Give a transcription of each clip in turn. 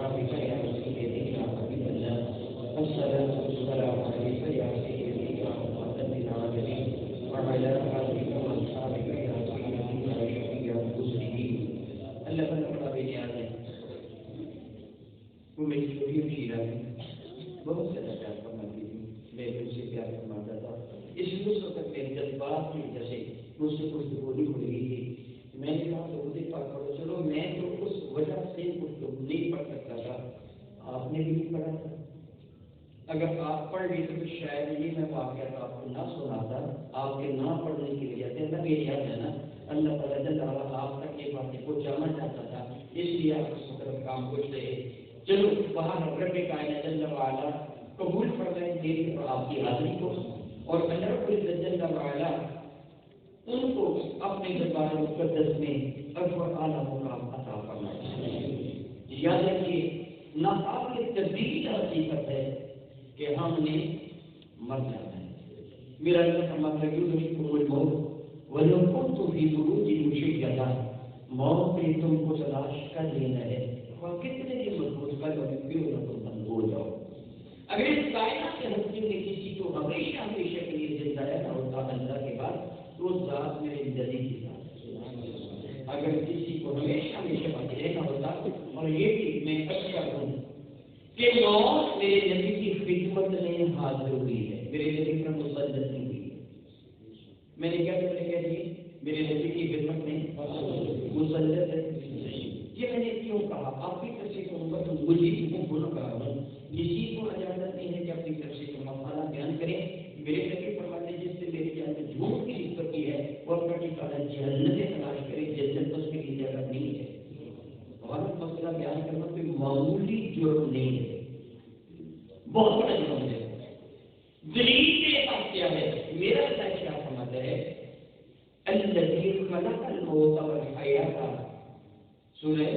أصحابك يا سيدي يا حبيب الله والصلاة والسلام عليك يا سيدي يا رحمة للعالمين وعلى آلك وأصحابك يا سيدي يا شفيع المسلمين. اللہ تعالیٰ بے نیاز ہے، وہ میری چھوٹی شیرہ ہے، بہت زیادہ پیار فرماتی تھی، میں بھی اسے پیار فرماتا تھا. اس وقت میرے جذبات کی وجہ سے مجھ سے گفتگو نہیں ہو رہی تھی. میں نے کہا درود پاک پڑھو. چلو میں تو اس وجہ سے گفتگو نہیں پڑھ سکتا تھا، آپ نے بھی نہیں پڑھا تھا. اگر آپ پڑھ لیتے تو شاید یہ میں واقعات آپ کو نہ سناتا. آپ کے نہ پڑھنے کی وجہ سے اللہ یہ یاد ہے نا، اللہ تعالیٰ آپ تک یہ باتیں پہنچانا چاہتا تھا، اس لیے آپ اس طرف کام کچھ رہے. چلو وہاں رب کائنات جل وعلا قبول فرمائے میری اور آپ کی حاضری کو، اور اللہ رب العزت جل وعلا ان کو اپنے دربار مقدس میں عرف اور اعلیٰ مقام عطا فرمائے. یاد رکھیے نہ آپ کی تبدیلی کا حقیقت ہے کہ ہم نے مر جانا ہے. میرا اللہ فرماتا ہے وَلَوْ كُنْتُ فِي بُرُوجٍ مُشَيَّدَةٍ، موت نے تم کو تلاش کر لینا ہے، اور کتنے بھی مضبوط کر لو پھر نہ تم بند ہو جاؤ. اگر اس کائنات کے ہستی میں کسی کو ہمیشہ ہمیشہ کے لیے زندہ رہنا ہوتا اللہ کے بعد تو ذات میرے نبی کی ذات. اگر کسی کو ہمیشہ ہمیشہ باقی رہنا ہوتا، اور یہ بھی میں اچھا ہوں کہ موت میرے نبی کی خدمت میں حاضر ہوئی ہے، میرے نبی پر مسلط نہیں ہوئی. میں نے کیا کہا جی میرے نبی کی خدمت میں مسلط ہے. یہ میں نے کیوں کہا؟ آپ کی طرف سے کہوں گا تو مجھے گناہ گار ہوں. کسی کو اجازت نہیں ہے کہ اپنی طرف سے کوئی مسئلہ بیان کرے. میرے نبی فرماتے ہیں جس سے میری جان میں جھوٹ کی نسبت کی ہے وہ اپنا ٹھکانہ جہنم میں تلاش کرے، جنت اس کے لیے جگہ نہیں ہے. غلط مسئلہ بیان کرنا کوئی معمولی جرم نہیں ہے، بہت بڑا جرم ہے. دلیل کے پاس کیا ہے؟ میرا اللہ کیا فرماتا ہے الذی خلق الموت والحیات، سورہ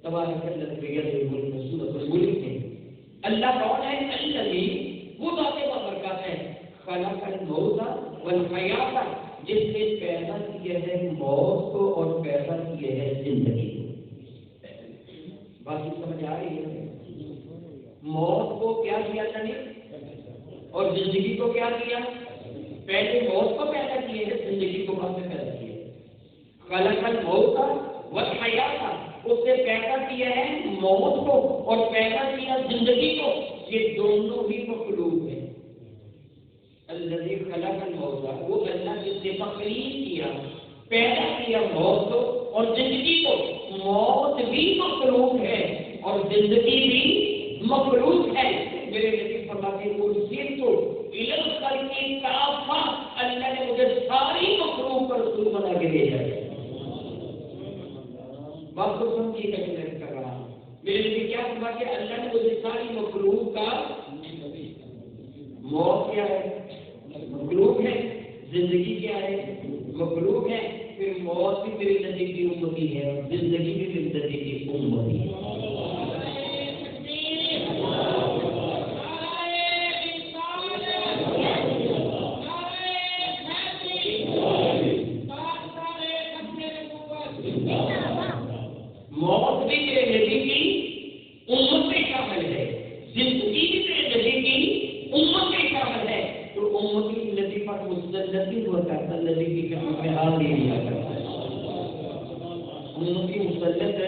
تبارک الذی بیدہ الملک، سورۃ الملک میں اللہ کون ہے؟ الذی، وہ ذات بابرکات ہے، خلق الموت والحیات، جس نے پیدا کیا ہے موت کو اور پیدا کیا ہے زندگی کو. بات سمجھ آ رہی ہے؟ موت کو کیا کیا اللہ نے اور زندگی کو کیا کیا؟ پہلے موت کو پیدا کیے ہے، زندگی کو بعد میں پیدا کیا ہے. خلق الموت والحیات، اس نے پیدا کیا ہے موت کو اور پیدا کیا زندگی کو. یہ دونوں ہی مخلوق ہیں. الذی خلق الموت، وہ اللہ جس نے تخلیق کیا پیدا کیا موت کو اور زندگی کو. موت بھی مخلوق ہے اور زندگی بھی مخلوق ہے. میرے نبی فرماتے ہیں اللہ نے مجھے ساری مخلوق پر رسول بنا کے بھیجا ہے. بات کو سمجھیے کہ میں کر رہا ہوں. میرے نبی کیا فرماتے ہیں اللہ نے مجھے ساری مخلوق کا، موت کیا ہے؟ مخلوق ہے. زندگی کیا ہے؟ مخلوق ہے. پھر موت بھی میری نبی کی امتی ہے اور زندگی بھی میری نبی کی امتی ہے. موت بھی میرے نبی کی امت میں شامل ہے، زندگی بھی میرے نبی کی امت میں شامل ہے. تو امتی نبی پر مسلط نہیں ہوا کرتا، نبی کی خدمت میں حاضر نہیں کرتا. امتی مسلط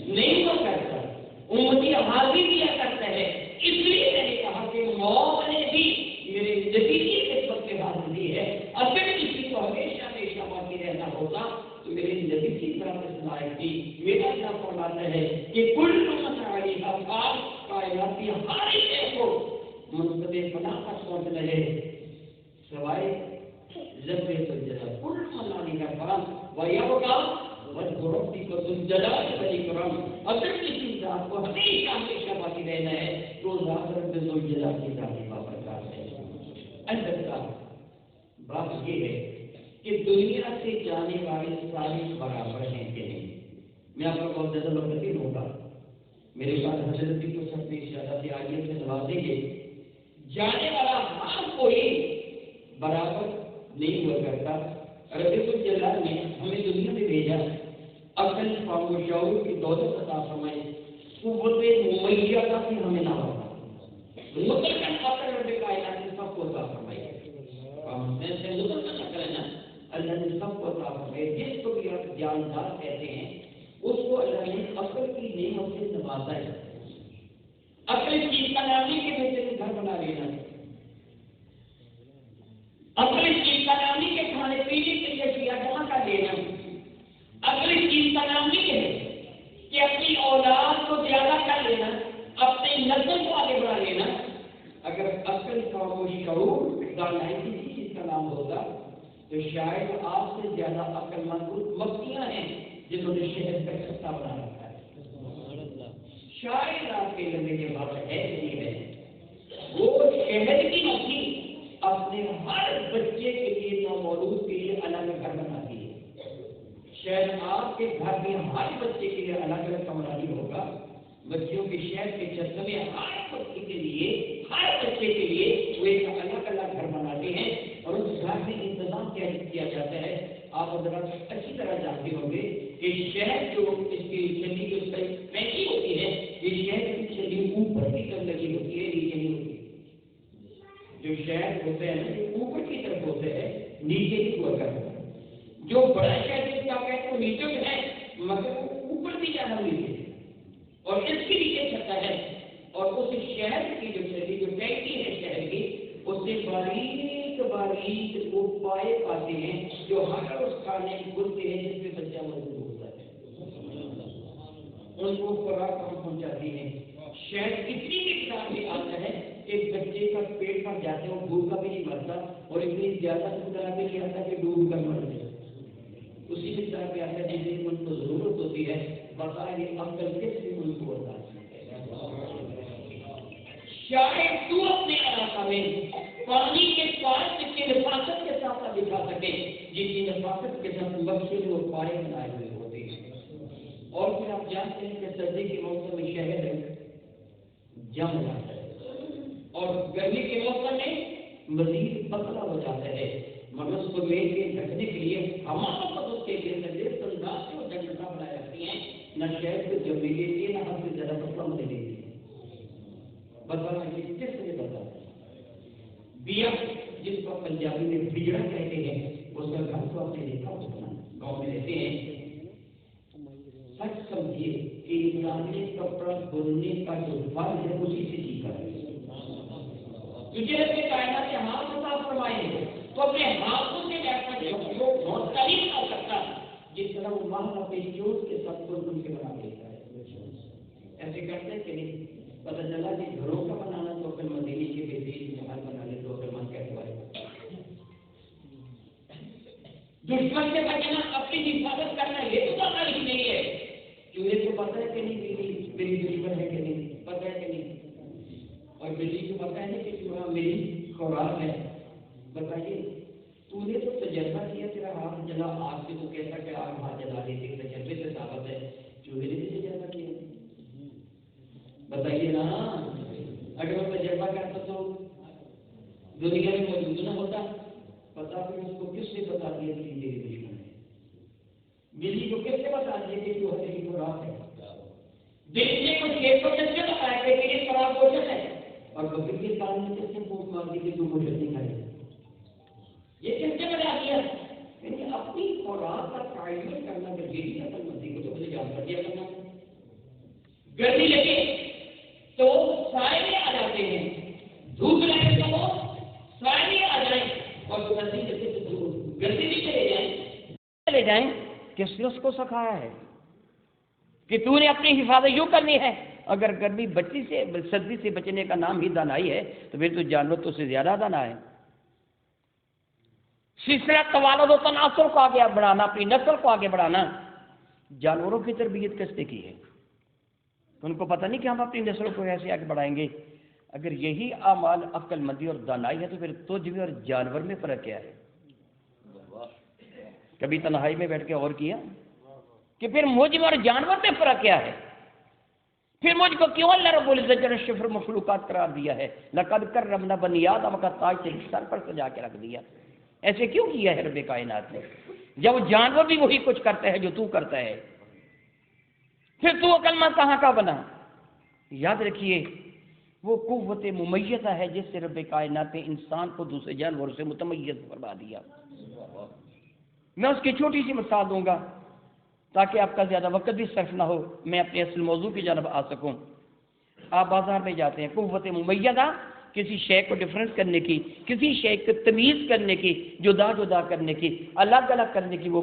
نہیں ہوا کرتا، امتی حاضر کیا کرتا ہے. اس لیے میں نے کہا کہ موت نے بھی میرے نبی کی خدمت میں حاضر دی ہے. اگر کسی کو ہمیشہ ہمیشہ باقی رہنا ہوگا تو میرے نبی کی طرف سنائے گی. میرا اللہ فرماتا ہے کہ کل من علیہا فان، کائنات کی ہر شے کو منصب فنا پر پہنچ رہے سوائے ذرے الجلال. کل من علیہا فان ویبقی وجہ ربک ذو الجلال والاکرام. اگر کسی ذات کو ہمیشہ ہمیشہ باقی رہنا ہے تو ذات رب ذو الجلال کی ذات بابرکات ہے. البتہ بات یہ ہے کہ دنیا سے جانے والے سارے برابر ہیں کہ نہیں. میں آپ کو بہت زیادہ وقت نہیں ہوگا، میرے پاس حضرت بھی کچھ اپنی اشارہ سے آگے سے نوازیں گے. جانے والا ہر کوئی برابر نہیں ہوا کرتا. رب الجلال نے ہمیں دنیا میں بھیجا، عقل، فہم و شعور کی دولت عطا فرمائی، قوت ممیزہ سے ہمیں نہ ہوگا مطلقاً عقل رب کائنات نے سب کو عطا فرمائی ہے مطلقاً عقل ہے نا اللہ نے سب کو عطا فرمائی ہے جس کو بھی آپ جاندار کہتے ہیں اس کو اللہ نے عقل کی نعمت سے نوازا ہے عقل کی کلامی کے بیچے گھر بنا لینا عقل کی کلامی کے کھانے پینے کے اشیاء جمع کر لینا عقل کی کلامی کے کہ اپنی اولاد کو زیادہ کر لینا اپنی نسل کو آگے بڑھا لینا اگر عقل کا وہ شعور دانائی کسی چیز کا نام ہوگا تو شاید آپ سے زیادہ عقل مند مکیاں ہیں جنہوں نے شہد کا چھتا بنا رکھا ہے شاید آپ کے لمبے کے بعد ہے نہیں ہے وہ شہد کی مکھی اپنے ہر بچے کے لیے نومولود کے لیے الگ گھر بناتی ہے شاید آپ کے گھر میں ہر بچے کے لیے الگ الگ کمرہ نہیں ہوگا بچوں کے شہر کے چھت میں ہر بچے کے لیے ہر بچے کے لیے وہ ایک الگ الگ گھر بناتے ہیں اور اس گھر میں انتظام کیا جاتا ہے آپ حضرات اچھی طرح جانتے ہوں گے کہ شہر جو اس کی چھلی کی اس پر پینکی ہوتی ہے یہ شہر کی چھلی اوپر کی طرف لگی ہوتی ہے نیچے نہیں ہوتی جو شہر ہوتے ہیں نا یہ اوپر کی طرف ہوتے ہیں نیچے کی ہوا کرتا ہے جو بڑا شہر جس کا کہتے ہیں وہ نیچے میں ہے مگر وہ اوپر بھی جانا ہوئی ہے اور اس کے نیچے چھتا ہے اور اس شہر کی جو چھلی جو ٹینکی ہے شہر کی اس سے باریک باریک وہ پائے پاتے ہیں جو ہر اس کھانے کھلتے ہیں جس پہ بچہ موجود ہوتا ہے ان کو خوراک ہم پہنچاتی ہیں شہر کتنی مقدار میں آتا ہے ایک بچے کا پیٹ پر جاتے ہیں وہ بھوکا بھی نہیں مرتا اور اتنی زیادہ مقدار بھی نہیں آتا کہ ڈوب کر مر جائے اسی مقدار پہ آتا ہے جس دن ان کو ضرورت ہوتی ہے بظاہر عقل کس بھی ان کو ہوتا ہے شاید تو اپنے علاقہ میں پانی کے پائپ کی نفاست کے ساتھ دکھا سکے جن کی نفاست کے ساتھ مقصد وہ پائے بنائے ہوئے ہوتے ہیں اور پھر آپ جانتے ہیں کہ سردی کے موسم میں شہر جم جاتا ہے اور گرمی کے موسم میں مزید پتلا ہو جاتا ہے مگر اس کو میل کے ڈھکنے کے لیے ہمارا مدد کے لیے نظر انداز سے وہ ڈھکنا بنائے رکھتی ہیں نہ شہر کو جب ملے گی نہ ہم سے زیادہ پتلا ملے گی بتانا یہ کس نے بتا بیا جس کو پنجابی میں بجڑا کہتے ہیں اس کا گھر تو آپ نے دیکھا ہوگا گاؤں میں رہتے ہیں سچ سمجھیے کہ انسان نے کپڑا بننے کا جو فن ہے اسی سے سیکھا ہے تجھے اپنے کائنات کے ہاتھ عطا فرمائے ہیں تو اپنے ہاتھوں سے بہت قریب کر سکتا جس طرح وہ ماں اپنے جوش کے سب کو ان کے بنا دیتا ہے ایسے کرتے کہ نہیں پتہ چلا کہ گھروں کا بنانا تو پھر مدینے کے بہترین محل بنا لے تو پھر من کہتے ہیں دشمن سے بچنا اپنی حفاظت کرنا یہ تو تعلق نہیں ہے چوہے کو پتہ ہے کہ نہیں میری دشمن ہے کہ نہیں پتہ ہے کہ نہیں اور بلی کو پتہ ہے کہ چوہا میری خوراک ہے بتائیے تو نے تو تجربہ کیا تیرا ہاتھ جلا آگ سے تو کیسا کہ آگ ہاتھ جلا دیتی تجربے سے ثابت ہے چوہے نے بھی تجربہ کیا بتائیے نا اگر وہ تجربہ کرتا تو دنیا میں موجود نہ ہوتا پتا پھر اس کو کس نے بتا دیا کہ میری دشمن ہے بلی کو کس نے بتا دیا کہ وہ ہماری خوراک ہے دل نے کچھ شیر کو کس نے بتایا کہ میری خوراک گوشت ہے اور بکری کے کان میں کس نے پھونک مار دی کہ تو گوشت نہیں کھائے یہ کس نے بتا دیا یعنی اپنی خوراک کا تعین کرنا کہ یہی عقل مندی کو تو مجھے جان کر دیا کرنا گرمی لگے تو سائے میں آ جاتے ہیں دھوپ لگے تو وہ سائے میں آ جائیں اور گرمی لگے تو گرمی بھی چلے جائیں کس نے اس کو سکھایا ہے کہ تو نے اپنی حفاظت یوں کرنی ہے اگر گرمی بچی سے سردی سے بچنے کا نام ہی دانائی ہے تو پھر تو جانور تو سے زیادہ دانا ہے سلسلہ توالد و تناسل کو آگے بڑھانا اپنی نسل کو آگے بڑھانا جانوروں کی تربیت کس نے کی ہے ان کو پتہ نہیں کہ ہم اپنی نسل کو ایسے آگے بڑھائیں گے اگر یہی اعمال عقل مندی اور دانائی ہے تو پھر تجھ میں اور جانور میں فرق کیا ہے کبھی تنہائی میں بیٹھ کے اور کیا کہ پھر مجھ میں اور جانور میں فرق کیا ہے پھر مجھ کو کیوں اللہ رب العزت نے شفر مخلوقات قرار دیا ہے لقد کرمنا بنی آدم کا تاج سے سر پر سجا کے رکھ دیا ایسے کیوں کیا ہے رب کائنات نے جب جانور بھی وہی کچھ کرتا ہے جو تو کرتا ہے پھر تو عقل مند کہاں کا بنا یاد رکھیے وہ قوت ممیزہ ہے جس سے رب کائنات نے انسان کو دوسرے جانوروں سے متمیز فرما دیا. میں اس کی چھوٹی سی مثال دوں گا تاکہ آپ کا زیادہ وقت بھی صرف نہ ہو، میں اپنے اصل موضوع کی جانب آ سکوں. آپ بازار میں جاتے ہیں، قوت ممیزہ کسی شے کو ڈفرنس کرنے کی، کسی شے کو تمیز کرنے کی، جدا جدا کرنے کی، الگ الگ کرنے کی وہ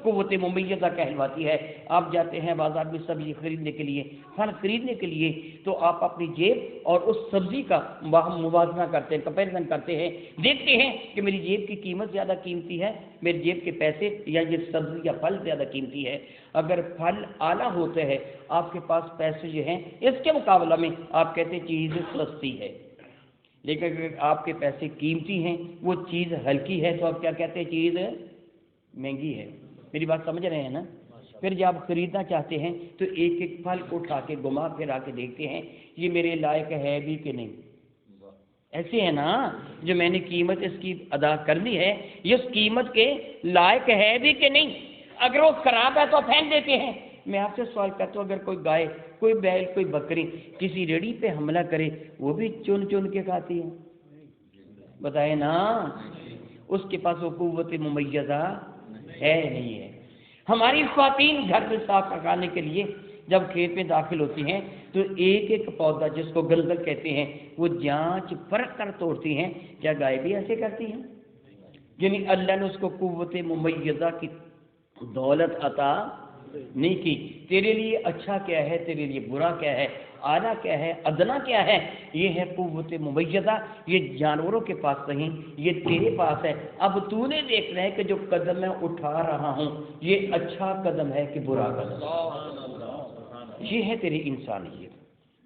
قوت ممیزہ کہلواتی ہے. آپ جاتے ہیں بازار میں سبزی خریدنے کے لیے، پھل خریدنے کے لیے، تو آپ اپنی جیب اور اس سبزی کا موازنہ کرتے ہیں، کمپیریزن کرتے ہیں، دیکھتے ہیں کہ میری جیب کی قیمت زیادہ قیمتی ہے، میری جیب کے پیسے یا یہ سبزی یا پھل زیادہ قیمتی ہے. اگر پھل اعلیٰ ہوتے ہیں، آپ کے پاس پیسے جو ہیں، اس کے مقابلہ میں آپ کہتے ہیں چیز سستی ہے. لیکن اگر آپ کے پیسے قیمتی ہیں، وہ چیز ہلکی ہے، تو آپ کیا کہتے ہیں؟ چیز مہنگی ہے. میری بات سمجھ رہے ہیں نا؟ پھر جب آپ خریدنا چاہتے ہیں تو ایک ایک پھل کو اٹھا کے گھما پھرا کے دیکھتے ہیں یہ میرے لائق ہے بھی کہ نہیں. ایسے ہے نا، جو میں نے قیمت اس کی ادا کرنی ہے یہ اس قیمت کے لائق ہے بھی کہ نہیں. اگر وہ خراب ہے تو پھینک دیتے ہیں. میں آپ سے سوال کرتا ہوں، اگر کوئی گائے، کوئی بیل، کوئی بکری کسی ریڑھی پہ حملہ کرے، وہ بھی چن چن کے کھاتی ہے؟ بتائے نا، اس کے پاس وہ قوت ممیزہ ہے نہیں ہے. ہماری خواتین گھر میں صاف پکانے کے لیے جب کھیت میں داخل ہوتی ہیں تو ایک ایک پودا جس کو گلگل کہتے ہیں وہ جانچ پرکھ کر توڑتی ہیں. کیا گائے بھی ایسے کرتی ہیں؟ یعنی اللہ نے اس کو قوت ممیزہ کی دولت عطا نہیں کی. تیرے لیے اچھا کیا ہے، تیرے لیے برا کیا ہے، اعلیٰ کیا ہے، ادنا کیا ہے، یہ ہے قوت ممیزہ. یہ جانوروں کے پاس نہیں، یہ تیرے پاس ہے. اب تو نے دیکھنا ہے کہ جو قدم میں اٹھا رہا ہوں یہ اچھا قدم ہے کہ برا قدم. یہ ہے تیری انسانیت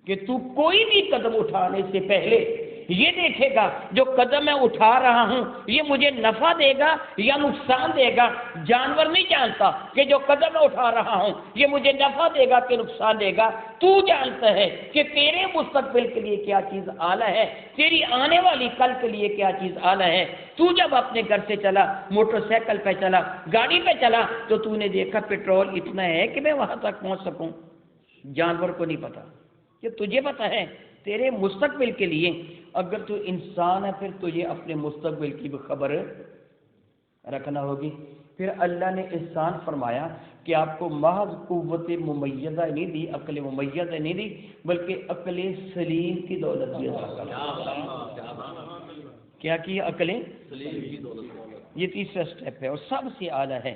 کہ تو کوئی بھی قدم اٹھانے سے پہلے یہ دیکھے گا جو قدم میں اٹھا رہا ہوں یہ مجھے نفع دے گا یا نقصان دے گا. جانور نہیں جانتا کہ جو قدم میں اٹھا رہا ہوں یہ مجھے نفع دے گا کہ نقصان دے گا. تو جانتا ہے کہ تیرے مستقبل کے لیے کیا چیز اعلیٰ ہے، تیری آنے والی کل کے لیے کیا چیز اعلیٰ ہے. تو جب اپنے گھر سے چلا، موٹر سائیکل پہ چلا، گاڑی پہ چلا، تو تو نے دیکھا پیٹرول اتنا ہے کہ میں وہاں تک پہنچ سکوں. جانور کو نہیں پتا، کہ تجھے پتا ہے تیرے مستقبل کے لیے. اگر تو انسان ہے پھر تجھے اپنے مستقبل کی بھی خبر رکھنا ہوگی. پھر اللہ نے احسان فرمایا کہ آپ کو محض قوت ممیزہ نہیں دی، عقل ممیزہ نہیں دی، بلکہ عقل سلیم کی دولت بھی عطا کر. کیا کی؟ عقل سلیم کی دولت. یہ تیسرا سٹیپ ہے اور سب سے اعلیٰ ہے.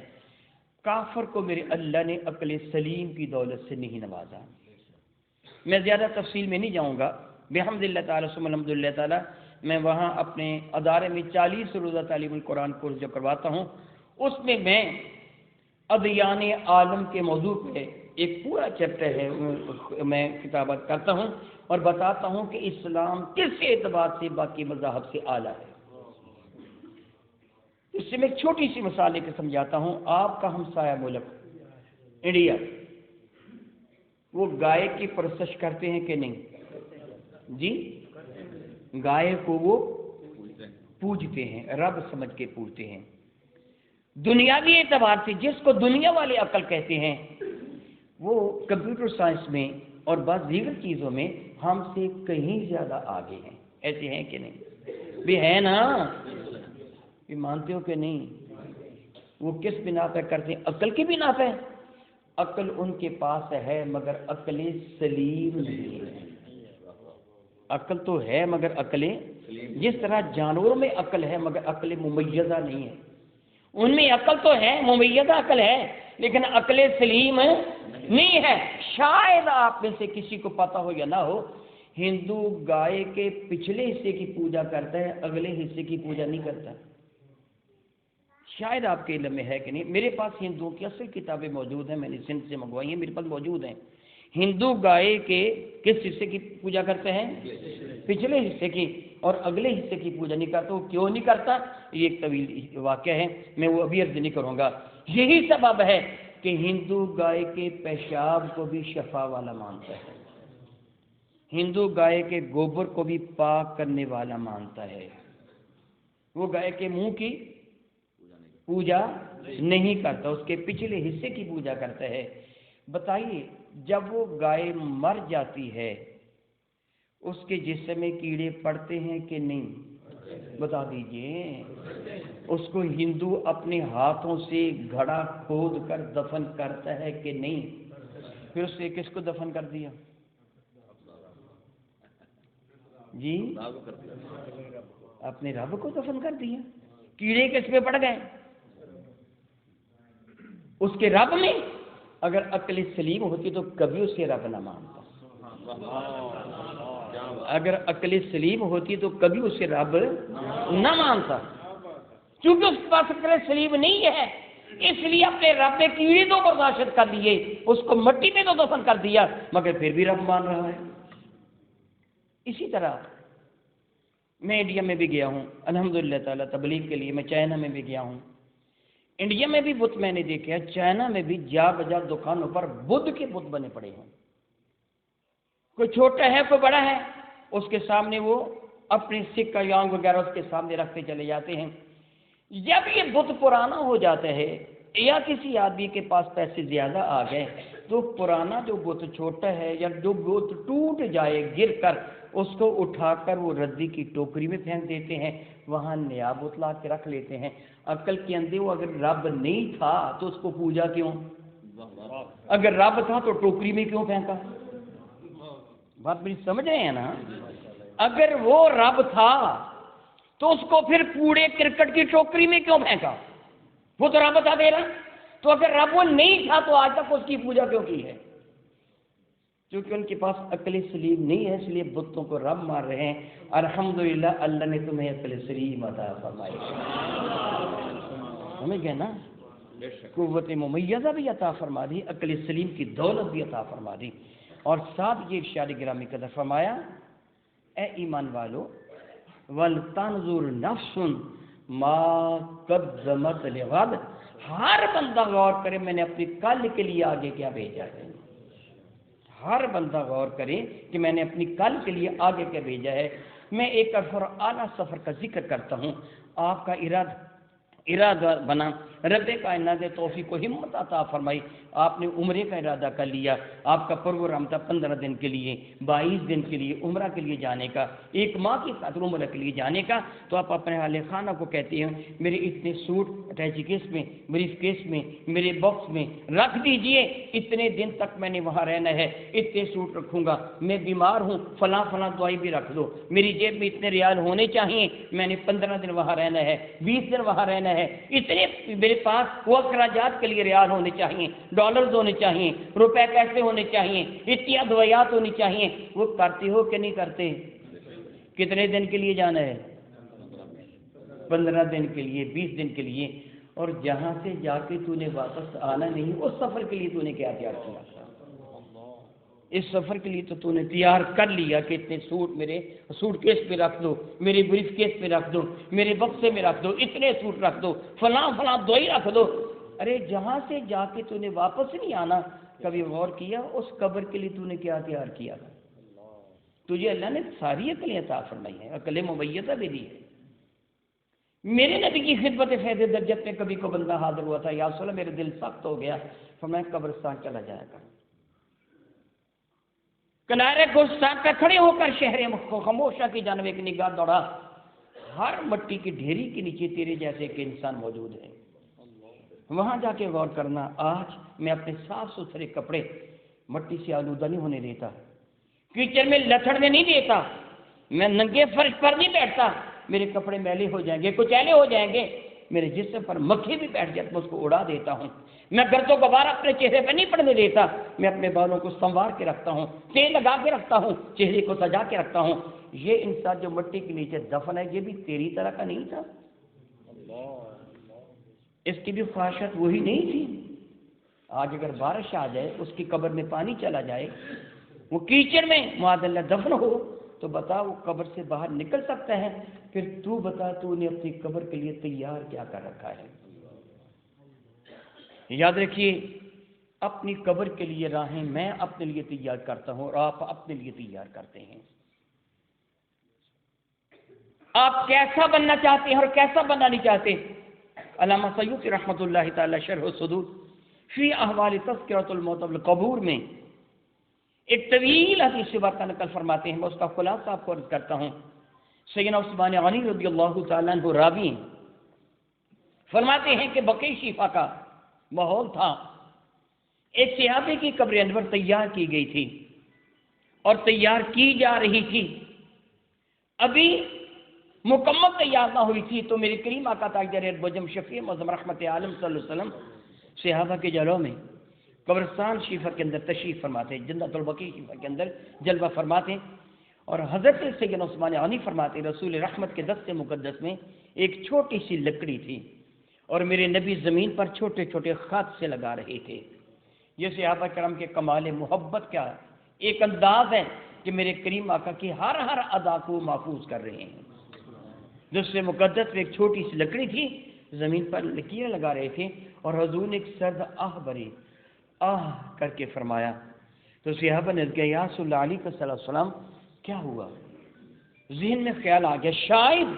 کافر کو میرے اللہ نے عقل سلیم کی دولت سے نہیں نوازا. میں زیادہ تفصیل میں نہیں جاؤں گا. بحمد اللہ تعالیٰ ثم الحمد للہ تعالیٰ میں وہاں اپنے ادارے میں 40 روزہ تعلیم القرآن کورس جو کرواتا ہوں اس میں ادیان عالم کے موضوع پہ ایک پورا چیپٹر ہے میں کتابت کرتا ہوں اور بتاتا ہوں کہ اسلام کس اعتبار سے باقی مذاہب سے اعلیٰ ہے. اس سے میں ایک چھوٹی سی مثال لے کے سمجھاتا ہوں. آپ کا ہمسایہ ملک انڈیا، وہ گائے کی پرستش کرتے ہیں کہ نہیں؟ جی، گائے کو وہ پوجتے ہیں، رب سمجھ کے پوجتے ہیں. دنیاوی اعتبار سے جس کو دنیا والے عقل کہتے ہیں وہ کمپیوٹر سائنس میں اور بعض دیگر چیزوں میں ہم سے کہیں زیادہ آگے ہیں. ایسے ہیں کہ نہیں؟ بھی ہے نا؟ بھی مانتے ہو کہ نہیں؟ وہ کس بنا پہ کرتے ہیں؟ عقل کی بنا پہ. عقل ان کے پاس ہے مگر عقل سلیم نہیں ہے. عقل تو ہے مگر عقل، جس طرح جانوروں میں عقل ہے مگر عقل ممیزہ نہیں ہے. ان میں عقل تو ہے، ممیزہ عقل ہے، لیکن عقل سلیم نہیں ہے. شاید آپ میں سے کسی کو پتا ہو یا نہ ہو، ہندو گائے کے پچھلے حصے کی پوجا کرتا ہے، اگلے حصے کی پوجا نہیں کرتا. شاید آپ کے علم میں ہے کہ نہیں. میرے پاس ہندوؤں کی اصل کتابیں موجود ہیں، میں نے سندھ سے منگوائی ہیں، میرے پاس موجود ہیں. ہندو گائے کے کس حصے کی پوجا کرتے ہیں؟ پچھلے حصے کی، اور اگلے حصے کی پوجا نہیں کرتا. وہ کیوں نہیں کرتا؟ یہ ایک طویل واقعہ ہے، میں وہ ابھی عرض نہیں کروں گا. یہی سبب ہے کہ ہندو گائے کے پیشاب کو بھی شفا والا مانتا ہے، ہندو گائے کے گوبر کو بھی پاک کرنے والا مانتا ہے. وہ گائے کے منہ کی پوجا نہیں کرتا، اس کے پچھلے حصے کی پوجا کرتا ہے. بتائیے جب وہ گائے مر جاتی ہے اس کے جسم میں کیڑے پڑتے ہیں کہ نہیں؟ بتا دیجئے۔ اس کو ہندو اپنے ہاتھوں سے گھڑا کھود کر دفن کرتا ہے کہ نہیں؟ پھر اس نے کس کو دفن کر دیا جی؟ اپنے رب کو دفن کر دیا۔ کیڑے کس پہ پڑ گئے؟ اس کے رب میں۔ اگر عقل سلیم ہوتی تو کبھی اسے رب نہ مانتا۔ اگر عقل سلیم ہوتی تو کبھی اسے رب نہ مانتا۔ چونکہ اس کے پاس عقل سلیم نہیں ہے، اس لیے اپنے رب نے کیڑے تو برداشت کر لیے، اس کو مٹی میں تو دفن کر دیا، مگر پھر بھی رب مان رہا ہے۔ اسی طرح میں انڈیا میں بھی گیا ہوں الحمدللہ تعالیٰ تبلیغ کے لیے، میں چائنا میں بھی گیا ہوں۔ انڈیا میں بھی بت میں نے دیکھا، چائنا میں بھی جا بجا دکانوں پر بدھ کے بت بنے پڑے ہیں۔ کوئی چھوٹا ہے کوئی بڑا ہے، اس کے سامنے وہ اپنے سکہ یانگ وغیرہ اس کے سامنے رکھتے چلے جاتے ہیں۔ جب یہ بت پرانا ہو جاتا ہے یا کسی آدمی کے پاس پیسے زیادہ آ گئے تو پرانا جو بت چھوٹا ہے یا جو بت ٹوٹ جائے گر کر، اس کو اٹھا کر وہ ردی کی ٹوکری میں پھینک دیتے ہیں، وہاں نیا بت لا کے رکھ لیتے ہیں۔ عقل کے اندھے وہ اگر رب نہیں تھا تو اس کو پوجا کیوں؟ اگر رب تھا تو ٹوکری میں کیوں پھینکا؟ بات میری سمجھ رہے ہیں نا؟ اگر وہ رب تھا تو اس کو پھر کوڑے کرکٹ کی ٹوکری میں کیوں پھینکا؟ وہ تو رب تھا دے رہا۔ تو اگر رب وہ نہیں تھا تو آج تک اس کی پوجا کیوں کی ہے؟ کیونکہ ان کے پاس عقل سلیم نہیں ہے، اس لیے بتوں کو رب مار رہے ہیں۔ الحمدللہ اللہ نے تمہیں عقل سلیم عطا فرمائی۔ سمجھ گئے نا؟ قوت ممیزہ بھی عطا فرما دی، عقل سلیم کی دولت بھی عطا فرما دی، اور ساتھ یہ ارشاد گرامی قدر فرمایا، اے ایمان والو وَلْتَنْظُرْ نَفْسٌ مَا قَدَّمَتْ لِغَدٍ، ہر بندہ غور کرے میں نے اپنی کل کے لیے آگے کیا بھیجا ہے۔ ہر بندہ غور کرے کہ میں نے اپنی کل کے لیے آگے کیا بھیجا ہے۔ میں ایک اعلیٰ سفر کا ذکر کرتا ہوں، آپ کا ارادہ بنا، رب کائنات نے توفیق و ہمت عطا فرمائی، آپ نے عمرے کا ارادہ کر لیا، آپ کا پروگرام تھا 15 دن کے لیے، 22 دن کے لیے عمرہ کے لیے جانے کا، 1 ماہ کی خاطر عمرہ کے لیے جانے کا، تو آپ اپنے اہل خانہ کو کہتے ہیں میرے اتنے سوٹ اٹیچی کیس میں، بریف کیس میں، میرے باکس میں رکھ دیجئے، اتنے دن تک میں نے وہاں رہنا ہے، اتنے سوٹ رکھوں گا، میں بیمار ہوں فلاں دوائی بھی رکھ دو، میری جیب میں اتنے ریال ہونے چاہیے، میں نے 15 دن وہاں رہنا ہے، 20 دن وہاں رہنا ہے، اتنے میرے پاس وہ اخراجات کے لیے ریال ہونے چاہیے، ڈالرز ہونے چاہیے، روپے کیسے ہونے چاہیے، اتنی ادویات ہونی چاہیے۔ وہ کرتے ہو کہ نہیں کرتے؟ کتنے دن کے لیے جانا ہے؟ 15 دن کے لیے، 20 دن کے لیے، اور جہاں سے جا کے تو نے واپس آنا نہیں، اس سفر کے لیے تو نے کیا تیار کیا؟ اس سفر کے لیے تو نے تیار کر لیا کہ اتنے سوٹ میرے سوٹ کیس میں رکھ دو، میرے بریف کیس میں رکھ دو، میرے بکسے میں رکھ دو، اتنے سوٹ رکھ دو، فلاں دوائی رکھ دو۔ ارے جہاں سے جا کے تو نے واپس نہیں آنا، کبھی غور کیا اس قبر کے لیے تو نے کیا تیار کیا تھا؟ تجھے اللہ نے ساری عقلیں عطا فرمائی ہیں، عقل ممیزہ بھی دی ہے۔ میرے نبی کی خدمت فیض درجت میں کبھی کو بندہ حاضر ہوا تھا، یا رسول اللہ میرے دل سخت ہو گیا، فرمایا قبرستان چلا جایا کر۔ کنارے گلستان پہ کھڑے ہو کر شہر خاموشہ کی جانب ایک نگاہ دوڑا، ہر مٹی کی ڈھیری کے نیچے تیرے جیسے ایک انسان موجود ہے، وہاں جا کے غور کرنا۔ آج میں اپنے صاف ستھرے کپڑے مٹی سے آلودہ نہیں ہونے دیتا، کچن میں لتھڑنے نہیں دیتا، میں ننگے فرش پر نہیں بیٹھتا، میرے کپڑے میلے ہو جائیں گے، کچیلے ہو جائیں گے، میرے جسم پر مکھی بھی بیٹھ جائے میں اس کو اڑا دیتا ہوں، میں گرد و غبار اپنے چہرے پہ نہیں پڑنے دیتا، میں اپنے بالوں کو سنوار کے رکھتا ہوں، تیل لگا کے رکھتا ہوں، چہرے کو سجا کے رکھتا ہوں۔ یہ انسان جو مٹی کے نیچے دفن ہے یہ بھی تیری طرح کا نہیں تھا، اس کی بھی خواہشات وہی نہیں تھی۔ آج اگر بارش آ جائے، اس کی قبر میں پانی چلا جائے، وہ کیچڑ میں معاذ اللہ دفن ہو، تو بتا وہ قبر سے باہر نکل سکتا ہے؟ پھر تو بتا تو نے اپنی قبر کے لیے تیار کیا کر رکھا ہے؟ یاد رکھیے، اپنی قبر کے لیے راہیں میں اپنے لیے تیار کرتا ہوں اور آپ اپنے لیے تیار کرتے ہیں۔ آپ کیسا بننا چاہتے ہیں اور کیسا بننا نہیں چاہتے؟ علامہ سیوطی رحمۃ اللہ تعالی شرح الصدور فی احوال تذکرۃ الموتى بالقبور میں ایک طویل حدیث کا نقل فرماتے ہیں، میں اس کا خلاصہ آپ کو عرض کرتا ہوں۔ سیدنا عثمان غنی رضی اللہ تعالیٰ عنہ راوی فرماتے ہیں کہ بقیع شیفا کا ماحول تھا، ایک صحابی کی قبر انور تیار کی گئی تھی اور تیار کی جا رہی تھی، ابھی مکمل تیار نہ ہوئی تھی، تو میرے کریم آقا تاجدار بجم شفیع معظم رحمت عالم صلی اللہ علیہ وسلم صحابہ کے جلوہ میں قبرستان شیفا کے اندر تشریف فرماتے ہیں، جنت البقیع شیفا کے اندر جلوہ فرماتے ہیں، اور حضرت سیدنا عثمان غنی فرماتے ہیں رسول رحمت کے دست مقدس میں ایک چھوٹی سی لکڑی تھی اور میرے نبی زمین پر چھوٹے چھوٹے خط سے لگا رہے تھے۔ یہ صحابہ کرام کے کمال محبت کا ایک انداز ہے کہ میرے کریم آقا کی ہر ادا کو محفوظ کر رہے ہیں۔ دوسرے مقدس میں ایک چھوٹی سی لکڑی تھی، زمین پر لکیریں لگا رہے تھے، اور حضور نے ایک سرد آہ بھری آہ کر کے فرمایا، تو صحابہ نے کہا یا رسول اللہ علیہ صلی اللہ علیہ وسلم کیا ہوا؟ ذہن میں خیال آ گیا شاید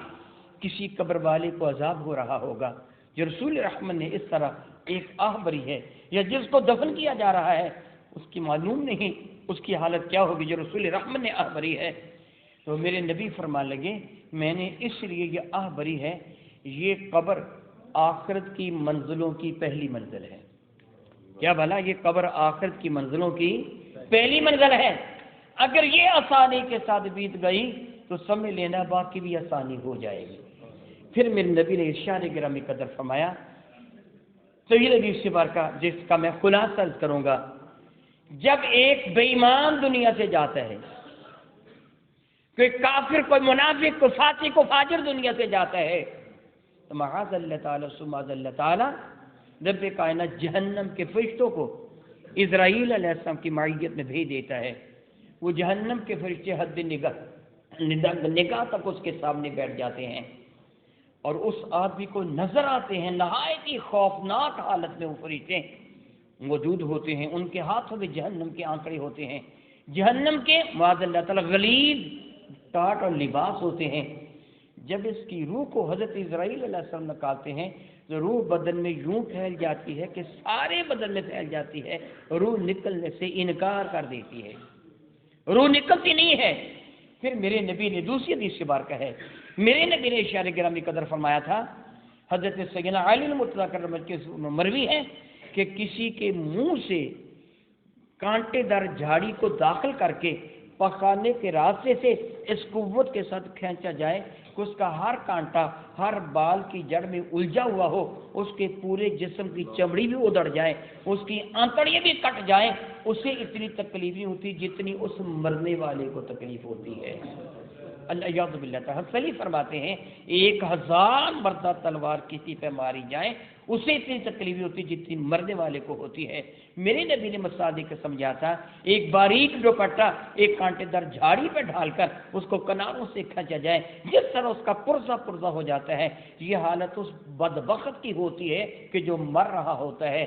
کسی قبر والے کو عذاب ہو رہا ہوگا جو رسول رحمت نے اس طرح ایک آہ بھری ہے، یا جس کو دفن کیا جا رہا ہے اس کی معلوم نہیں اس کی حالت کیا ہوگی جو رسول رحمت نے آہ بھری ہے۔ تو میرے نبی فرمان لگے میں نے اس لیے یہ آہ بھری ہے، یہ قبر آخرت کی منزلوں کی پہلی منزل ہے۔ کیا بھلا؟ یہ قبر آخرت کی منزلوں کی پہلی منزل ہے، اگر یہ آسانی کے ساتھ بیت گئی تو سمجھ لینا باقی بھی آسانی ہو جائے گی۔ پھر میرے نبی نے ارشاد گرامی قدر فرمایا، تو یہ نبی سے بار کا جس کا میں خلاصہ عرض کروں گا، جب ایک بے ایمان دنیا سے جاتا ہے، کوئی کافر، کوئی منافق، کوئی فاسق، کوئی فاجر دنیا سے جاتا ہے، تو معاذ اللہ تعالیٰ سماذ اللہ تعالیٰ رب کائنات جہنم کے فرشتوں کو اسرائیل علیہ السلام کی معیت میں بھیج دیتا ہے۔ وہ جہنم کے فرشتے حد نگاہ تک اس کے سامنے بیٹھ جاتے ہیں، اور اس آدمی کو نظر آتے ہیں، نہایت ہی خوفناک حالت میں وہ فرشتے موجود ہوتے ہیں، ان کے ہاتھوں میں جہنم کے آنکڑے ہوتے ہیں، جہنم کے معاذ اللہ تعالیٰ غلیظ ٹاٹ اور لباس ہوتے ہیں۔ جب اس کی روح کو حضرت اسرائیل علیہ السلام نکالتے ہیں تو روح بدن میں یوں پھیل جاتی ہے کہ سارے بدن میں پھیل جاتی ہے، روح نکلنے سے انکار کر دیتی ہے، روح نکلتی نہیں ہے۔ پھر میرے نبی نے دوسری حدیث سے بار کہا ہے، میرے نبی نے اشارہ گرامی قدر فرمایا تھا، حضرت سیدنا علی المرتضیٰ کرم اللہ کے مروی ہے کہ کسی کے منہ سے کانٹے دار جھاڑی کو داخل کر کے پخانے کے راستے سے اس قوت کے ساتھ کھینچا جائے کہ اس کا ہر کانٹا ہر بال کی جڑ میں الجھا ہوا ہو، اس کے پورے جسم کی چمڑی بھی ادڑ جائے، اس کی آنتڑیاں بھی کٹ جائیں، اسے اتنی تکلیف نہیں ہوتی جتنی اس مرنے والے کو تکلیف ہوتی ہے۔ اللہ یعوذ باللہ تعالیٰ صحیح فرماتے ہیں 1000 مردہ تلوار کسی پہ ماری جائے اسے اتنی تکلیف ہوتی جتنی مرنے والے کو ہوتی ہے۔ میرے نبی نے مسادی کو سمجھا تھا، ایک باریک دوپٹہ ایک کانٹے دار جھاڑی پہ ڈال کر اس کو کناروں سے کھینچا جائے، جس طرح اس کا پرزہ پرزہ ہو جاتا ہے، یہ حالت اس بدبخت کی ہوتی ہے کہ جو مر رہا ہوتا ہے۔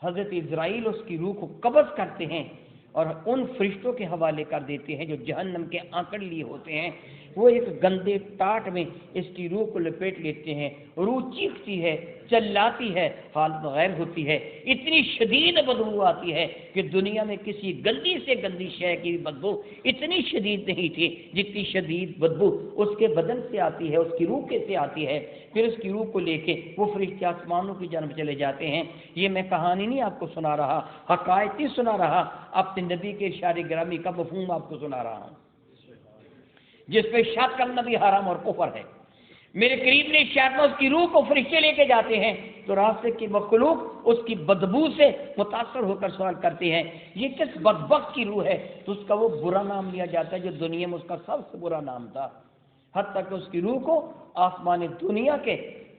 حضرت اسرائیل اس کی روح کو قبض کرتے ہیں اور ان فرشتوں کے حوالے کر دیتے ہیں جو جہنم کے آنکڑ لیے ہوتے ہیں، وہ ایک گندے ٹاٹ میں اس کی روح کو لپیٹ لیتے ہیں، روح چیختی ہے، چلاتی ہے، حالت غیر ہوتی ہے، اتنی شدید بدبو آتی ہے کہ دنیا میں کسی گندی سے گندی شے کی بدبو اتنی شدید نہیں تھی جتنی شدید بدبو اس کے بدن سے آتی ہے، اس کی روح کے سے آتی ہے۔ پھر اس کی روح کو لے کے وہ فرشتے آسمانوں کی جانب چلے جاتے ہیں۔ یہ میں کہانی نہیں آپ کو سنا رہا، حقائق نہیں سنا رہا، اپنے نبی کے اشارہ گرامی کا مفہوم آپ کو سنا رہا ہوں، جس پہ شک کرنا بھی حرام اور کفر ہے۔ میرے قریب نے شاید اس کی روح کو فرشتے لے کے جاتے ہیں تو راستے کی مخلوق اس کی بدبو سے متاثر ہو کر سوال کرتے ہیں یہ کس بدبخت کی روح ہے، تو اس کا وہ برا نام لیا جاتا ہے جو دنیا میں اس کا سب سے برا نام تھا، حتیٰ کہ اس کی روح کو آسمان دنیا کے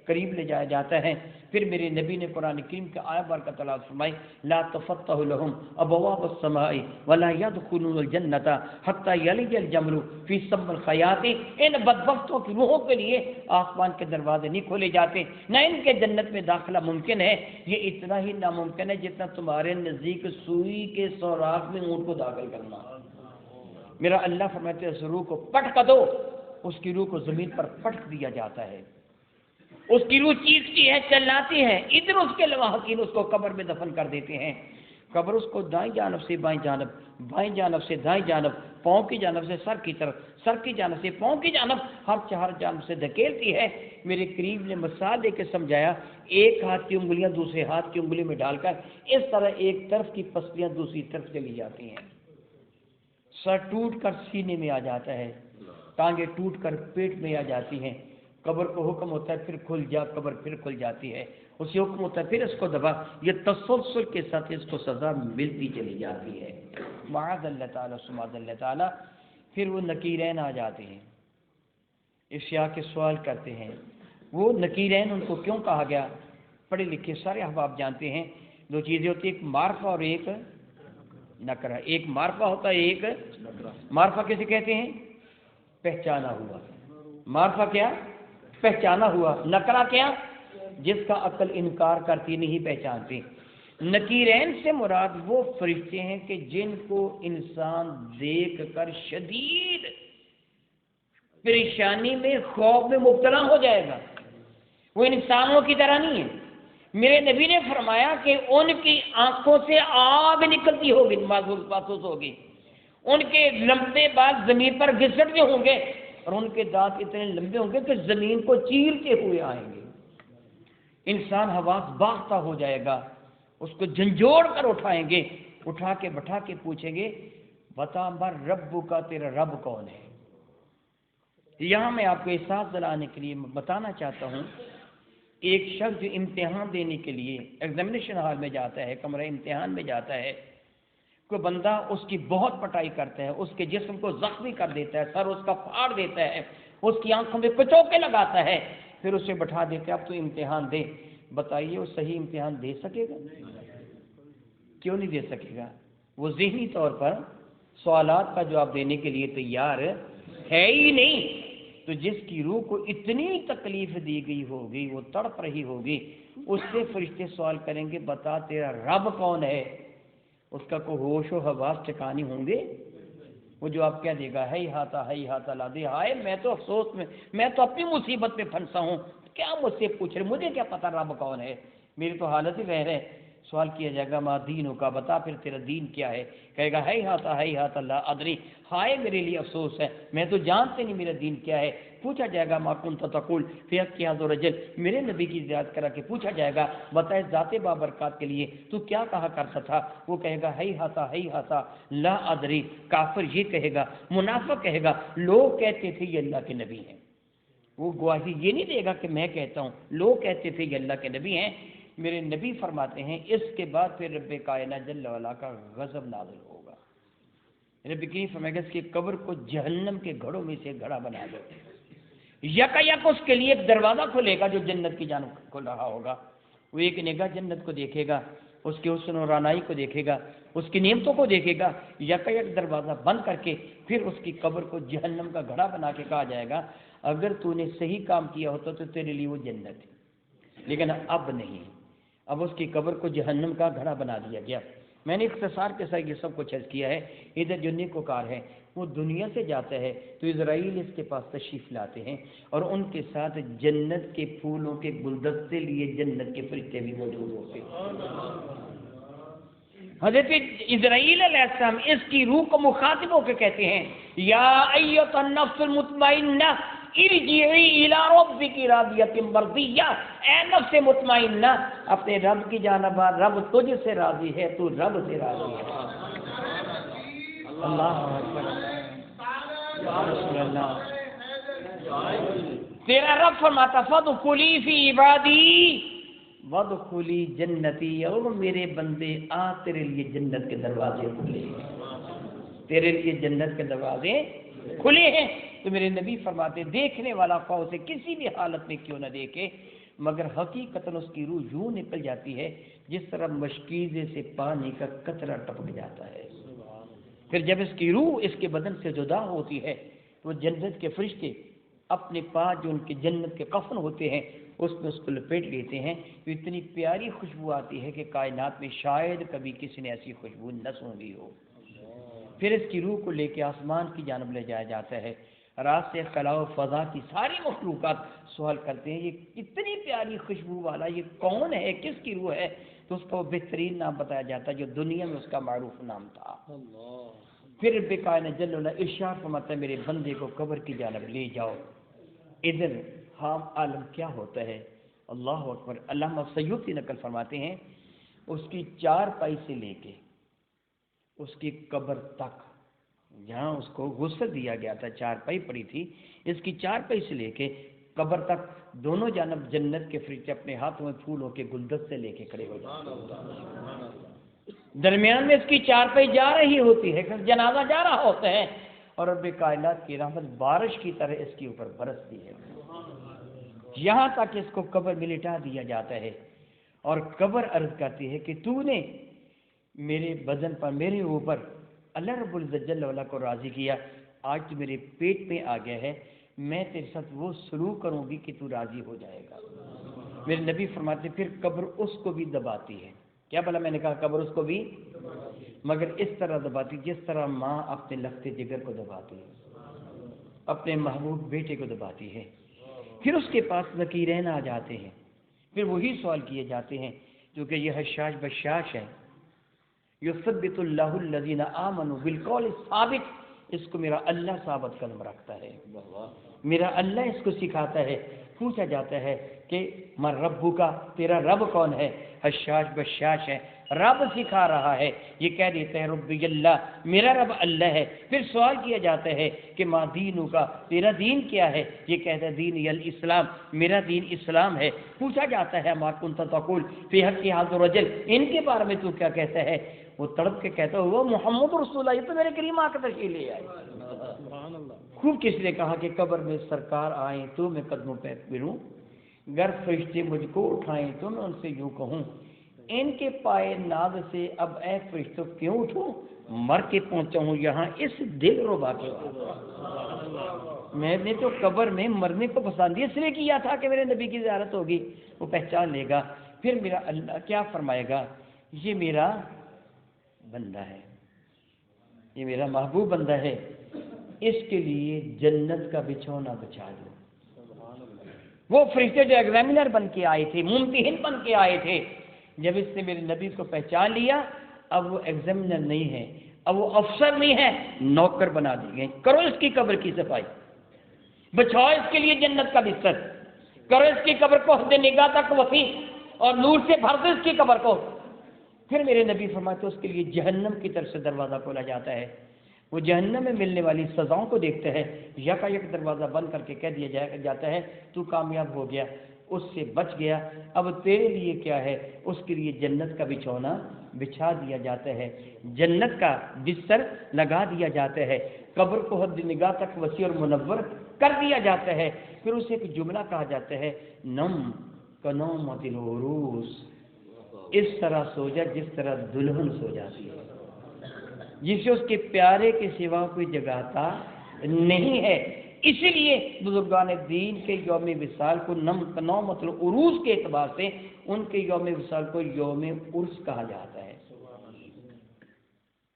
قریب لے جایا جاتا ہے۔ پھر میرے نبی نے قرآن کریم کے آیت بار کا تلاوت فرمائی، لا تفتح لهم ابواب السماء ولا يدخلون الجنة حتى يلج الجمل في سم الخياط۔ ان بدبختوں کی روحوں کے لیے آسمان کے دروازے نہیں کھولے جاتے، نہ ان کے جنت میں داخلہ ممکن ہے، یہ اتنا ہی ناممکن ہے جتنا تمہارے نزدیک سوئی کے سوراخ میں اونٹ کو داخل کرنا۔ میرا اللہ فرماتے ہیں اس روح کو پٹک دو، اس کی روح کو زمین پر پٹک دیا جاتا ہے، اس کی روح چیختی ہے، چلاتی ہے، ادھر اس کے لواحقین اس کو قبر میں دفن کر دیتے ہیں۔ قبر اس کو دائیں جانب سے بائیں جانب، بائیں جانب سے دائیں جانب، پاؤں کی جانب سے سر کی طرف، سر کی جانب سے پاؤں کی جانب، ہر چہار جانب سے دھکیلتی ہے۔ میرے قریب نے مثال دے کے سمجھایا، ایک ہاتھ کی انگلیاں دوسرے ہاتھ کی انگلی میں ڈال کر اس طرح ایک طرف کی پسلیاں دوسری طرف چلی جاتی ہیں، سر ٹوٹ کر سینے میں آ جاتا ہے، ٹانگیں ٹوٹ کر پیٹ میں آ جاتی ہیں۔ قبر کو حکم ہوتا ہے پھر کھل جا، قبر پھر کھل جاتی ہے، اسے حکم ہوتا ہے پھر اس کو دبا، یہ تسلسل کے ساتھ اس کو سزا ملتی چلی جاتی ہے۔ معاذ اللہ تعالیٰ سماذ اللہ تعالیٰ۔ پھر وہ نکیرین آ جاتے ہیں، اشیاء کے سوال کرتے ہیں۔ وہ نکیرین ان کو کیوں کہا گیا؟ پڑھے لکھے سارے احباب جانتے ہیں دو چیزیں ہوتی ہیں، ایک معرفہ اور ایک نکرہ۔ ایک معرفہ ہوتا ہے، ایک معرفہ کسے کہتے ہیں؟ پہچانا ہوا۔ معرفہ کیا؟ پہچانا ہوا۔ نکرہ کیا؟ جس کا عقل انکار کرتی نہیں پہچانتی۔ نکیرین سے مراد وہ فرشتے ہیں کہ جن کو انسان دیکھ کر شدید پریشانی میں، خوف میں مبتلا ہو جائے گا۔ وہ انسانوں کی طرح نہیں ہے۔ میرے نبی نے فرمایا کہ ان کی آنکھوں سے آگ نکلتی ہوگی، محسوس ہوگی، ان کے لمبے بال زمین پر گھسٹتے ہوں گے اور ان کے دانت اتنے لمبے ہوں گے کہ زمین کو چیرتے ہوئے آئیں گے۔ انسان حواس باختہ ہو جائے گا، اس کو جھنجھوڑ کر اٹھائیں گے، اٹھا کے بٹھا کے پوچھیں گے بتا مر ربو کا، تیرا رب کون ہے؟ یہاں میں آپ کو احساس دلانے کے لیے بتانا چاہتا ہوں، ایک شخص جو امتحان دینے کے لیے ایگزامینیشن ہال میں جاتا ہے، کمرہ امتحان میں جاتا ہے، کوئی بندہ اس کی بہت پٹائی کرتا ہے، اس کے جسم کو زخمی کر دیتا ہے، سر اس کا پھاڑ دیتا ہے، اس کی آنکھوں میں کچوکے لگاتا ہے، پھر اسے بٹھا دیتے اب تو امتحان دے۔ بتائیے وہ صحیح امتحان دے سکے گا؟ کیوں نہیں دے سکے گا؟ وہ ذہنی طور پر سوالات کا جواب دینے کے لیے تیار ہے ہی نہیں۔ تو جس کی روح کو اتنی تکلیف دی گئی ہوگی، وہ تڑپ رہی ہوگی، اس سے فرشتے سوال کریں گے بتا تیرا رب کون ہے؟ اس کا کوئی ہوش و حواس ٹھکانے ہوں گے؟ وہ جواب کیا دے گا؟ ہے ہاتھا لا دے، ہائے میں تو افسوس میں تو اپنی مصیبت میں پھنسا ہوں، کیا مجھ سے پوچھ رہے، مجھے کیا پتا رب کون ہے، میری تو حالت ہی وہر ہے۔ سوال کیا جائے گا ما دینوں کا، بتا پھر تیرا دین کیا ہے؟ کہے گا ہے ہاتھا لا ادری، ہائے میرے لیے افسوس ہے، میں تو جانتے نہیں میرا دین کیا ہے۔ پوچھا جائے گا ما کنت تقول فی حق هذا الرجل، میرے نبی کی زیارت کرا کے پوچھا جائے گا بتائے ذات بابرکات کے لیے تو کیا کہا کرتا تھا؟ وہ کہے گا ہے ہاتھا لا ادری۔ کافر یہ کہے گا، منافق کہے گا لوگ کہتے تھے یہ اللہ کے نبی ہیں۔ وہ گواہی یہ نہیں دے گا کہ میں کہتا ہوں، لوگ کہتے تھے یہ اللہ کے نبی ہیں۔ میرے نبی فرماتے ہیں اس کے بعد پھر رب کائنات جل وعلا کا غضب نازل ہوگا۔ رب کی فرمائے گا اس کی قبر کو جہنم کے گھڑوں میں سے گھڑا بنا دو، یک اس کے لیے ایک دروازہ کھلے گا جو جنت کی جانب کھل رہا ہوگا۔ وہ ایک نگاہ جنت کو دیکھے گا، اس کے حسن و رعنائی کو دیکھے گا، اس کی نعمتوں کو دیکھے گا، یک دروازہ بند کر کے پھر اس کی قبر کو جہنم کا گھڑا بنا کے کہا جائے گا اگر تو نے صحیح کام کیا ہوتا تو تیرے لیے وہ جنت ہے، لیکن اب نہیں، اب اس کی قبر کو جہنم کا گھڑا بنا دیا گیا۔ میں نے اختصار کے ساتھ یہ سب کچھ عرض کیا ہے۔ ادھر جو نیکوکار ہے وہ دنیا سے جاتا ہے تو اسرائیل اس کے پاس تشریف لاتے ہیں اور ان کے ساتھ جنت کے پھولوں کے گلدستے لیے جنت کے فرشتے بھی موجود ہوتے ہیں۔ حضرت اسرائیل علیہ السلام اس کی روح کو مخاطب ہو کے کہتے ہیں یا ایتھا النفس المطمئنہ ارجعی الی ربک راضیۃ مرضیہ، اے نفس مطمئنہ اپنے رب کی جانب آ، رب تجھ سے راضی ہے، تو رب سے راضی ہے۔ اللہ اکبر، یا رسول اللہ۔ تیرا رب فرماتا فادخلی فی عبادی وادخلی جنتی، اور میرے بندے آ تیرے لیے جنت کے دروازے کھلے ہیں، تیرے لیے جنت کے دروازے کھلے ہیں۔ تو میرے نبی فرماتے دیکھنے والا خواہ اسے کسی بھی حالت میں کیوں نہ دیکھے مگر حقیقتاً اس کی روح یوں نکل جاتی ہے جس طرح مشکیزے سے پانی کا قطرہ ٹپک جاتا ہے۔ پھر جب اس کی روح اس کے بدن سے جدا ہوتی ہے تو جنت کے فرشتے اپنے پاس جو ان کے جنت کے کفن ہوتے ہیں اس میں اس کو لپیٹ لیتے ہیں، تو اتنی پیاری خوشبو آتی ہے کہ کائنات میں شاید کبھی کسی نے ایسی خوشبو نہ سونگھی ہو۔ پھر اس کی روح کو لے کے آسمان کی جانب لے جایا جاتا ہے۔ رات سے خلا و فضا کی ساری مخلوقات سوال کرتے ہیں یہ اتنی پیاری خوشبو والا یہ کون ہے، کس کی روح ہے؟ تو اس کا وہ بہترین نام بتایا جاتا ہے جو دنیا میں اس کا معروف نام تھا۔ پھر رب کائنات جل وعلا ارشاد فرماتا ہے میرے بندے کو قبر کی جانب لے جاؤ۔ ادھر حام عالم کیا ہوتا ہے، اللہ اکبر۔ علامہ سیوطی نقل فرماتے ہیں اس کی چار پائی سے لے کے اس کی قبر تک، جہاں اس کو غسل دیا گیا تھا چار پائی پڑی تھی، اس کی چار پائی سے لے کے قبر تک دونوں جانب جنت کے فرشتے اپنے ہاتھوں میں پھولوں کے گلدستے لے کے کھڑے ہو جاتے ہیں۔ درمیان میں اس کی چار پائی جا رہی ہوتی ہے، جنازہ جا رہا ہوتا ہے، اور رب کائنات کی رحمت بارش کی طرح اس کے اوپر برستی ہے، یہاں تک اس کو قبر میں لٹا دیا جاتا ہے۔ اور قبر عرض کرتی ہے کہ تو نے میرے بدن پر، میرے اوپر اللہ رب العزت جل وعلا کو راضی کیا، آج تو میرے پیٹ میں آ گیا ہے، میں تیرے ساتھ وہ سلوک کروں گی کہ تو راضی ہو جائے گا۔ میرے نبی فرماتے پھر قبر اس کو بھی دباتی ہے۔ کیا بلا میں نے کہا قبر اس کو بھی، مگر اس طرح دباتی جس طرح ماں اپنے لختے جگر کو دباتی ہے، اپنے محبوب بیٹے کو دباتی ہے۔ پھر اس کے پاس نکیرین آ جاتے ہیں، پھر وہی سوال کیے جاتے ہیں جو کہ یہ حشاش بشاش ہے، یثبت اللہ الذین آمنوا بالقول الثابت، اس کو میرا اللہ ثابت قدم رکھتا ہے، میرا اللہ اس کو سکھاتا ہے۔ پوچھا جاتا ہے کہ من ربو کا، تیرا رب کون ہے؟ حشاش بشاش ہے، رب سکھا رہا ہے، یہ کہہ دیتا ہے ربی اللہ، میرا رب اللہ ہے۔ پھر سوال کیا جاتا ہے کہ ما دینو کا، تیرا دین کیا ہے؟ یہ کہتا ہے دین الاسلام، میرا دین اسلام ہے۔ پوچھا جاتا ہے ما کنت تقول فی حق ھذا الرجل، ان کے بارے میں تو کیا کہتا ہے؟ وہ تڑپ کے کہتا ہے وہ محمد رسول اللہ، یہ تو میرے کریم آ کر تشریف لے آئے۔ خوب کس نے کہا کہ قبر میں سرکار آئیں تو میں قدموں پہ پھروں، گر فرشتے مجھ کو اٹھائیں تو میں ان سے یوں کہوں ان کے پائے ناز سے اب اے فرشتوں کیوں اٹھوں، مر کے پہنچا ہوں یہاں اس دل ربا کے بعد۔ میں نے تو قبر میں مرنے کو پسند اس لیے کیا تھا کہ میرے نبی کی زیارت ہوگی، وہ پہچان لے گا۔ پھر میرا اللہ کیا فرمائے گا، یہ میرا بندہ ہے، یہ میرا محبوب بندہ ہے، اس کے لیے جنت کا بچھونا بچھا دو۔ وہ فرشتے جو ایگزامینر بن کے آئے تھے، ممتحن بن کے آئے تھے، جب اس نے میرے نبی کو پہچان لیا، اب وہ ایگزامینر نہیں ہے، اب وہ افسر نہیں ہے، نوکر بنا دیے گئے۔ کرو اس کی قبر کی صفائی، بچھاؤ اس کے لیے جنت کا بستر، کرو اس کی قبر کو حد نگاہ تک وسیع اور نور سے بھر دو اس کی قبر کو۔ پھر میرے نبی فرماتے اس کے لیے جہنم کی طرف سے دروازہ کھولا جاتا ہے، وہ جہنم میں ملنے والی سزاؤں کو دیکھتا ہے، یکا یک دروازہ بند کر کے کہہ دیا جاتا ہے تو کامیاب ہو گیا، اس سے بچ گیا، اب تیرے لیے کیا ہے؟ اس کے لیے جنت کا بچھونا بچھا دیا جاتا ہے، جنت کا بستر لگا دیا جاتا ہے، قبر کو حد نگاہ تک وسیع اور منور کر دیا جاتا ہے۔ پھر اسے ایک جملہ کہا جاتا ہے نم کنومۃ العروس، اس طرح سو جا جس طرح دلہن سو جاتی ہے، جسے اس کے پیارے کے سوا کوئی جگاتا نہیں ہے۔ اسی لیے بزرگان دین کے یوم وصال کو نومۃ العروس کے اعتبار سے ان کے یوم وصال کو یوم عرس کہا جاتا ہے۔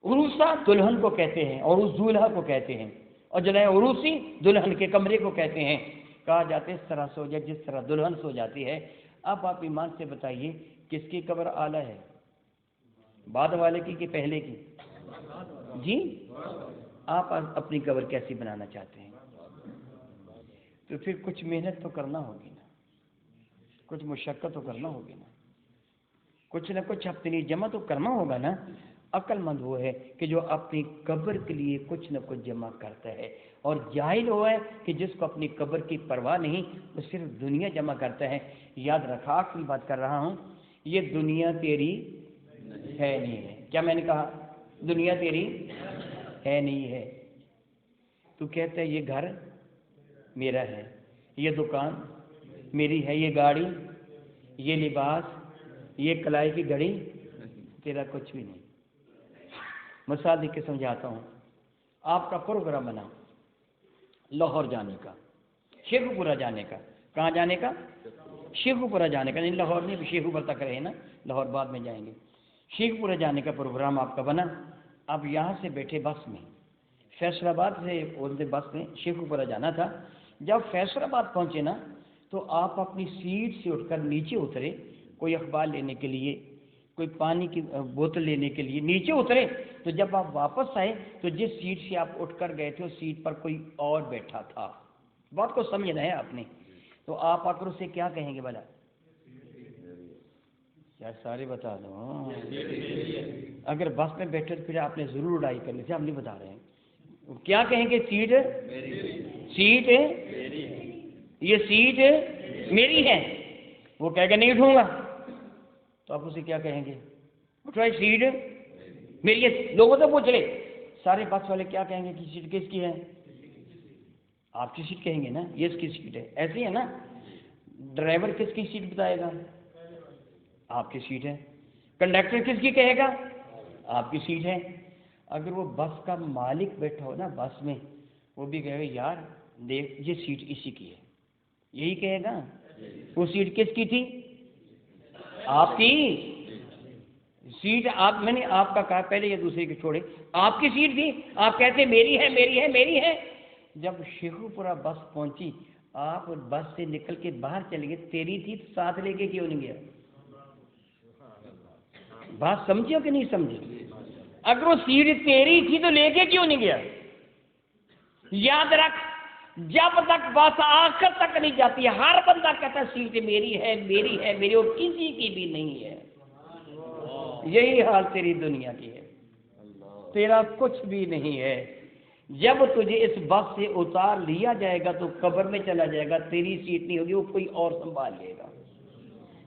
عروسہ دلہن کو کہتے ہیں، عروس دولہا کو کہتے ہیں، اور جو ہے عروسی دلہن کے کمرے کو کہتے ہیں۔ کہا جاتا ہے اس طرح سو جائے جس طرح دلہن سو جاتی ہے۔ اب آپ ایمان سے بتائیے کس کی قبر اعلیٰ ہے، بعد والے کی کہ پہلے کی؟ جی آپ اپنی قبر کیسی بنانا چاہتے ہیں؟ تو پھر کچھ محنت تو کرنا ہوگی نا، کچھ مشقت تو کرنا ہوگی نا، کچھ نہ کچھ اپنی جمع تو کرنا ہوگا نا۔ عقل مند وہ ہے کہ جو اپنی قبر کے لیے کچھ نہ کچھ جمع کرتا ہے، اور جاہل وہ ہے کہ جس کو اپنی قبر کی پرواہ نہیں، وہ صرف دنیا جمع کرتا ہے۔ یاد رکھا، آخری بات کر رہا ہوں، یہ دنیا تیری ہے نہیں ہے۔ کیا میں نے کہا؟ دنیا تیری ہے نہیں ہے۔ تو کہتا ہے یہ گھر میرا ہے، یہ دکان میری ہے، یہ گاڑی، یہ لباس، یہ کلائی کی گھڑی تیرا کچھ بھی نہیں۔ مثال دے کے سمجھاتا ہوں، آپ کا پروگرام بنا لاہور جانے کا، شیخو پورہ جانے کا۔ کہاں جانے کا؟ شیخو پورہ جانے کا، نہیں لاہور نہیں، شیخو پورہ تک رہے نا، لاہور بعد میں جائیں گے۔ شیخو پورہ جانے کا پروگرام آپ کا بنا، اب یہاں سے بیٹھے بس میں، فیصل آباد سے بولتے بس میں شیخو پورہ جانا تھا۔ جب فیصل آباد پہنچے نا تو آپ اپنی سیٹ سے اٹھ کر نیچے اترے کوئی اخبار لینے کے لیے، کوئی پانی کی بوتل لینے کے لیے نیچے اترے تو جب آپ واپس آئے تو جس سیٹ سے آپ اٹھ کر گئے تھے اس سیٹ پر کوئی اور بیٹھا تھا. بات کو سمجھنا ہے آپ نے. تو آپ آ کر اسے کیا کہیں گے بھلا؟ کیا سارے بتا دو. اگر بس میں بیٹھے تو پھر آپ نے ضرور اڑائی کرنی تھی. ہم نہیں بتا رہے ہیں. کیا کہیں گے؟ سیٹ سیٹ یہ سیٹ میری ہے. وہ کہے گا نہیں اٹھوں گا. تو آپ اسے کیا کہیں گے؟ اٹھوائی سیٹ میری ہے. لوگوں سے پوچھ لے سارے بس والے کیا کہیں گے کہ سیٹ کس کی ہے؟ آپ کی سیٹ کہیں گے نا. یہ اس کی سیٹ ہے. ایسی ہے نا. ڈرائیور کس کی سیٹ بتائے گا؟ آپ کی سیٹ ہے. کنڈکٹر کس کی کہے گا؟ آپ کی سیٹ ہے. اگر وہ بس کا مالک بیٹھا ہو نا بس میں وہ بھی کہے گا یار دیکھ یہ سیٹ اسی کی ہے. یہی کہے گا. وہ سیٹ کس کی تھی؟ آپ کی سیٹ. آپ میں نے آپ کا کہا پہلے یہ دوسرے کے چھوڑے. آپ کی سیٹ تھی. آپ کہتے میری ہے میری ہے میری ہے. جب شیخو پورہ بس پہنچی آپ بس سے نکل کے باہر چلے گئے. تیری تھی تو ساتھ لے کے کیوں نہیں گیا؟ بات سمجھے ہو کہ نہیں سمجھے؟ اگر وہ سیٹ تیری تھی تو لے کے کیوں نہیں گیا؟ یاد رکھ جب تک بس آخر تک نہیں جاتی ہر بندہ کہتا ہے سیٹ میری ہے میری ہے میری, اور کسی کی بھی نہیں ہے. یہی حال تیری دنیا کی ہے. تیرا کچھ بھی نہیں ہے. جب تجھے اس بس سے اتار لیا جائے گا تو قبر میں چلا جائے گا. تیری سیٹ نہیں ہوگی, وہ کوئی اور سنبھال لے گا.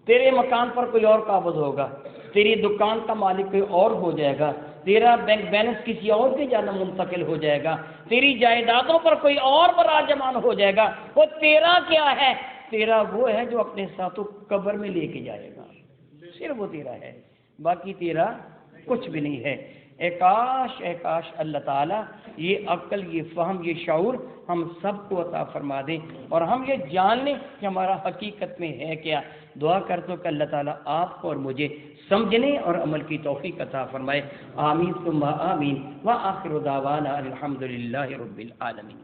تیرے مکان پر کوئی اور قابض ہوگا. تیری دکان کا مالک کوئی اور ہو جائے گا. تیرا بینک بیلنس کسی اور کے جانب منتقل ہو جائے گا. تیری جائیدادوں پر کوئی اور براجمان ہو جائے گا. وہ تیرا کیا ہے؟ تیرا وہ ہے جو اپنے ساتھوں قبر میں لے کے جائے گا. صرف وہ تیرا ہے, باقی تیرا کچھ بھی نہیں ہے. اے کاش اللہ تعالیٰ یہ عقل, یہ فہم, یہ شعور ہم سب کو عطا فرما دیں اور ہم یہ جان لیں کہ ہمارا حقیقت میں ہے کیا. دعا کرتا ہوں کہ اللہ تعالیٰ آپ کو اور مجھے سمجھنے اور عمل کی توفیق عطا فرمائے. آمین ثم آمین. وآخر دعوانا الحمد للہ رب العالمین.